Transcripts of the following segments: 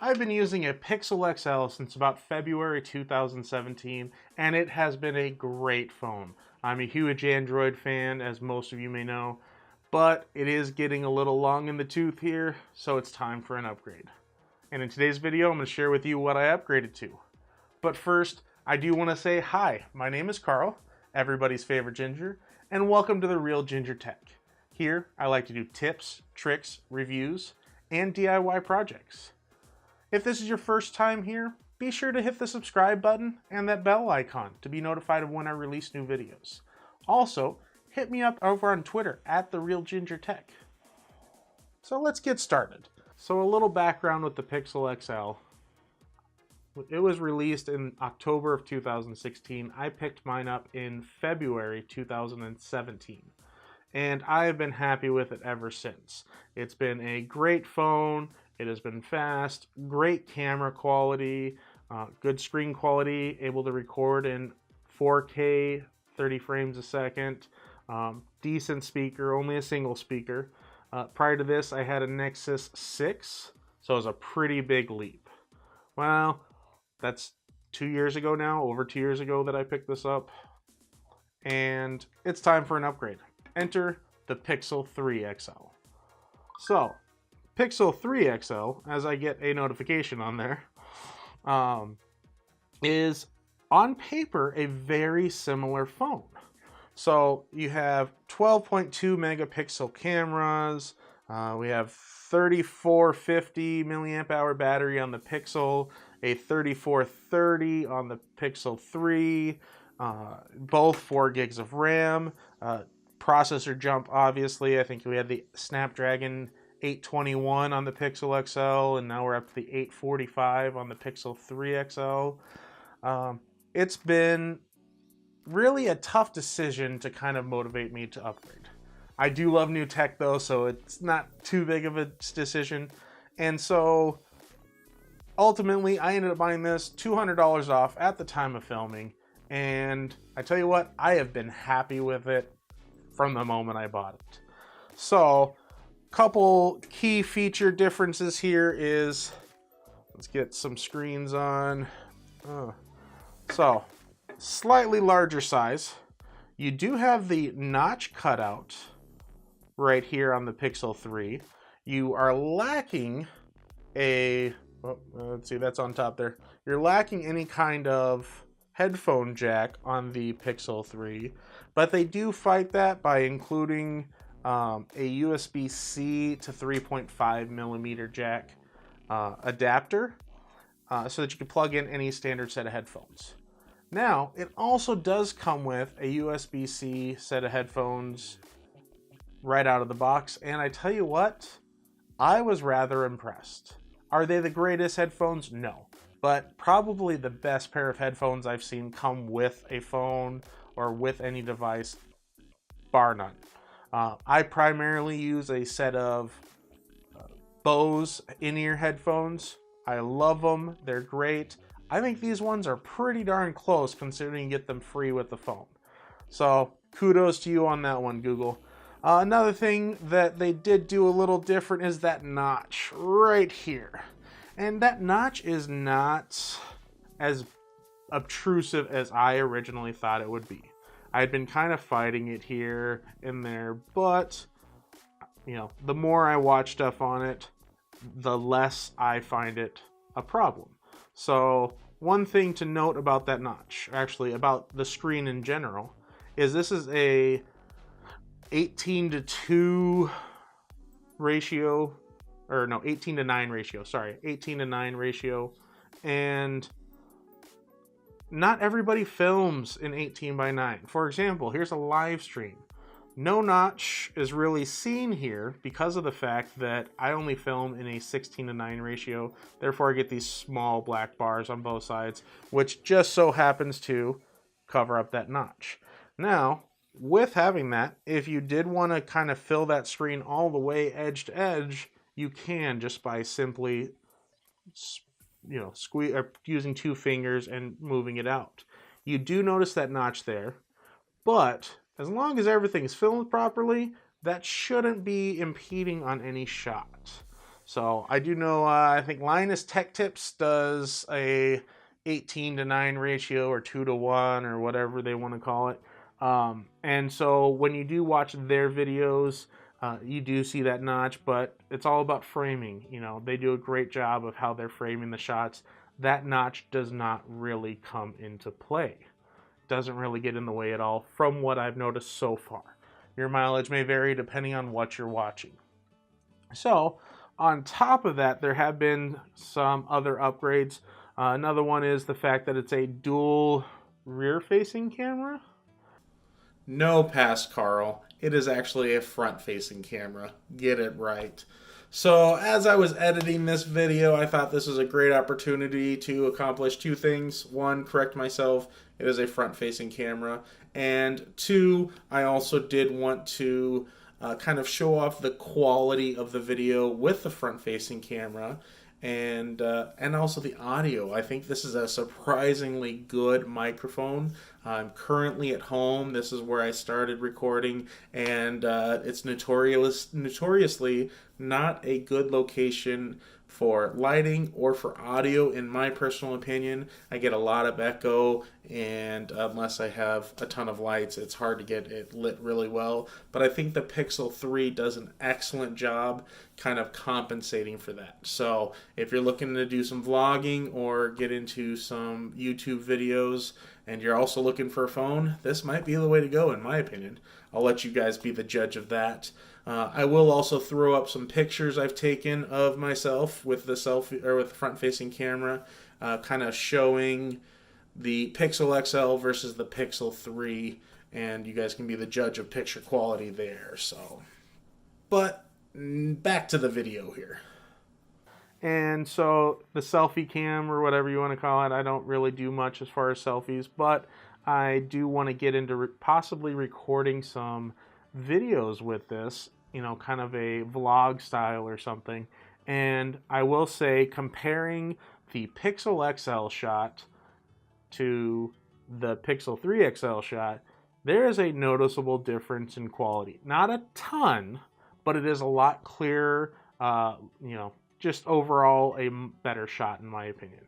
I've been using a Pixel XL since about February 2017, and it has been a great phone. I'm a huge Android fan, as most of you may know, but it is getting a little long in the tooth here, so it's time for an upgrade. And in today's video, I'm going to share with you what I upgraded to. But first, I do want to say hi, my name is Carl, everybody's favorite ginger, and welcome to The Real Ginger Tech. Here, I like to do tips, tricks, reviews, and DIY projects. If this is your first time here, be sure to hit the subscribe button and that bell icon to be notified of when I release new videos. Also, hit me up over on Twitter at TheRealGingerTech. So let's get started. So a little background with the Pixel XL. It was released in October of 2016. I picked mine up in February 2017. And I've been happy with it ever since. It's been a great phone. It has been fast, great camera quality, good screen quality, able to record in 4K, 30 frames a second, decent speaker, only a single speaker. Prior to this, I had a Nexus 6, so it was a pretty big leap. Well, that's 2 years ago now, over 2 years ago that I picked this up, and it's time for an upgrade. Enter the Pixel 3 XL. So, Pixel 3 XL, as I get a notification on there, is on paper a very similar phone. So you have 12.2 megapixel cameras, we have 3450 milliamp hour battery on the Pixel, a 3430 on the Pixel 3, both 4 gigs of RAM, processor jump obviously. I think we had the Snapdragon 821 on the Pixel XL, and now we're up to the 845 on the Pixel 3 XL. It's been really a tough decision to kind of motivate me to upgrade. I do love new tech though, so it's not too big of a decision. And so ultimately I ended up buying this $200 off at the time of filming. And I tell you what, I have been happy with it from the moment I bought it. So couple key feature differences here is, let's get some screens on. So, slightly larger size. You do have the notch cutout right here on the Pixel 3. You are lacking a, let's see, that's on top there. You're lacking any kind of headphone jack on the Pixel 3, but they do fight that by including a USB-C to 3.5 millimeter jack adapter so that you can plug in any standard set of headphones. Now, it also does come with a USB-C set of headphones right out of the box, and I tell you what, I was rather impressed. Are they the greatest headphones? No, but probably the best pair of headphones I've seen come with a phone or with any device, bar none. I primarily use a set of Bose in-ear headphones. I love them. They're great. I think these ones are pretty darn close considering you get them free with the phone. So kudos to you on that one, Google. Another thing that they did do a little different is that notch right here. And that notch is not as obtrusive as I originally thought it would be. I had been kind of fighting it here and there, but you know, the more I watch stuff on it, the less I find it a problem. So one thing to note about that notch, actually about the screen in general, is this is a 18:2 ratio, or no, 18:9 ratio, sorry, 18:9 ratio, and not everybody films in 18:9. For example, here's a live stream. No notch is really seen here because of the fact that I only film in a 16:9 ratio. Therefore, I get these small black bars on both sides, which just so happens to cover up that notch. Now, with having that, if you did want to kind of fill that screen all the way edge to edge, you can just by simply squeeze or using 2 fingers and moving it out. You do notice that notch there, but as long as everything's filmed properly, that shouldn't be impeding on any shot. So I do know, I think Linus Tech Tips does a 18:9 ratio or 2:1 or whatever they want to call it. And so when you do watch their videos, you do see that notch, but it's all about framing. You know, they do a great job of how they're framing the shots. That notch does not really come into play. Doesn't really get in the way at all from what I've noticed so far. Your mileage may vary depending on what you're watching. So, on top of that, there have been some other upgrades. Another one is the fact that it's a dual rear-facing camera. No, pass, Carl. It is actually a front facing camera. Get it right. So, as I was editing this video, I thought this was a great opportunity to accomplish two things. One, correct myself, it is a front facing camera. And two, I also did want to kind of show off the quality of the video with the front facing camera and also the audio. I think this is a surprisingly good microphone. I'm currently at home. This is where I started recording, and it's notoriously not a good location for lighting or for audio, in my personal opinion. I get a lot of echo, and unless I have a ton of lights, it's hard to get it lit really well. But I think the Pixel 3 does an excellent job kind of compensating for that. So if you're looking to do some vlogging or get into some YouTube videos, and you're also looking for a phone, this might be the way to go, in my opinion. I'll let you guys be the judge of that. I will also throw up some pictures I've taken of myself with the selfie or with the front-facing camera, kind of showing the Pixel XL versus the Pixel 3, and you guys can be the judge of picture quality there. So, but back to the video here. And so the selfie cam, or whatever you want to call it, I don't really do much as far as selfies, but I do want to get into possibly recording some videos with this, you know, kind of a vlog style or something. And I will say, comparing the Pixel XL shot to the Pixel 3 XL shot, there is a noticeable difference in quality. Not a ton, but it is a lot clearer, you know, just overall a better shot in my opinion.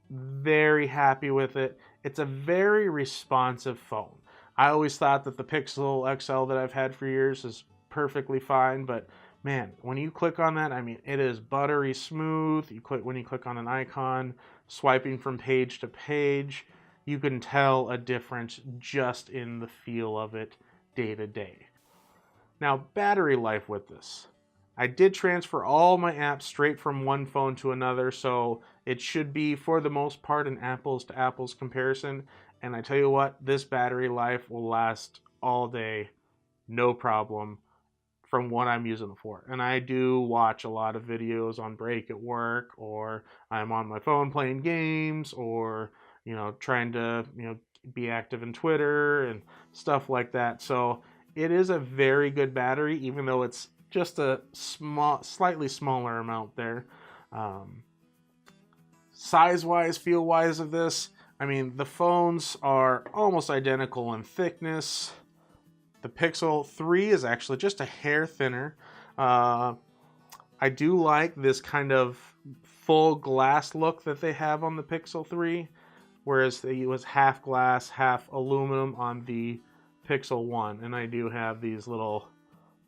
Very happy with it. It's a very responsive phone. I always thought that the Pixel XL that I've had for years is perfectly fine, but man, when you click on that, I mean, it is buttery smooth. When you click on an icon, swiping from page to page, you can tell a difference just in the feel of it day to day. Now, battery life with this. I did transfer all my apps straight from one phone to another, so it should be, for the most part, an apples to apples comparison. And I tell you what, this battery life will last all day, no problem, from what I'm using it for. And I do watch a lot of videos on break at work, or I'm on my phone playing games, or, you know, trying to, you know, be active in Twitter and stuff like that. So it is a very good battery, even though it's just a slightly smaller amount there. Size-wise, feel-wise of this, I mean, the phones are almost identical in thickness. The Pixel 3 is actually just a hair thinner. I do like this kind of full glass look that they have on the Pixel 3, whereas it was half glass, half aluminum on the Pixel 1. And I do have these little,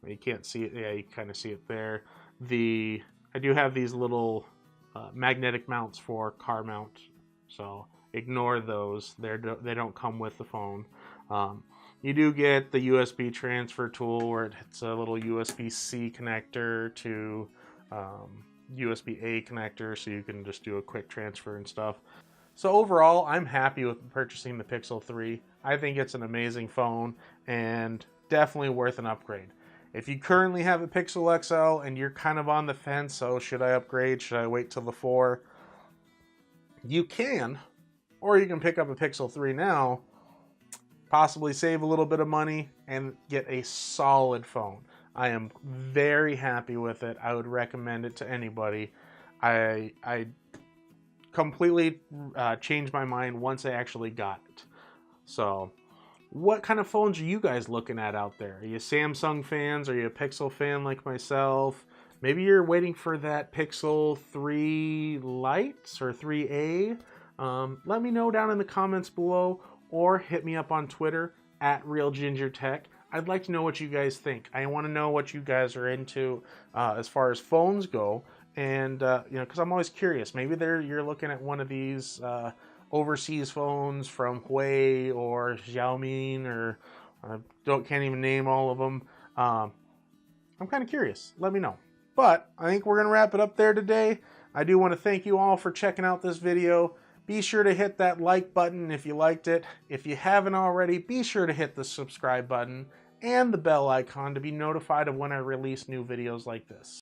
you can't see it, yeah, you kind of see it there. I do have these little magnetic mounts for car mount, so ignore those. They don't come with the phone. You do get the USB transfer tool, where it's a little USB-C connector to USB-A connector, so you can just do a quick transfer and stuff. So overall, I'm happy with purchasing the Pixel 3. I think it's an amazing phone and definitely worth an upgrade. If you currently have a Pixel XL and you're kind of on the fence, so should I upgrade? Should I wait till the 4? You can, or you can pick up a Pixel 3 now, possibly save a little bit of money and get a solid phone. I am very happy with it. I would recommend it to anybody. I completely changed my mind once I actually got it. So, what kind of phones are you guys looking at out there? Are you Samsung fans? Are you a Pixel fan like myself? Maybe you're waiting for that Pixel 3 Lite or 3A. Let me know down in the comments below, or hit me up on Twitter at RealGingerTech. I'd like to know what you guys think. I want to know what you guys are into as far as phones go, and because I'm always curious. Maybe you're looking at one of these overseas phones from Huawei or Xiaomi, or can't even name all of them. I'm kind of curious. Let me know. But I think we're going to wrap it up there today. I do want to thank you all for checking out this video. Be sure to hit that like button if you liked it. If you haven't already, be sure to hit the subscribe button and the bell icon to be notified of when I release new videos like this.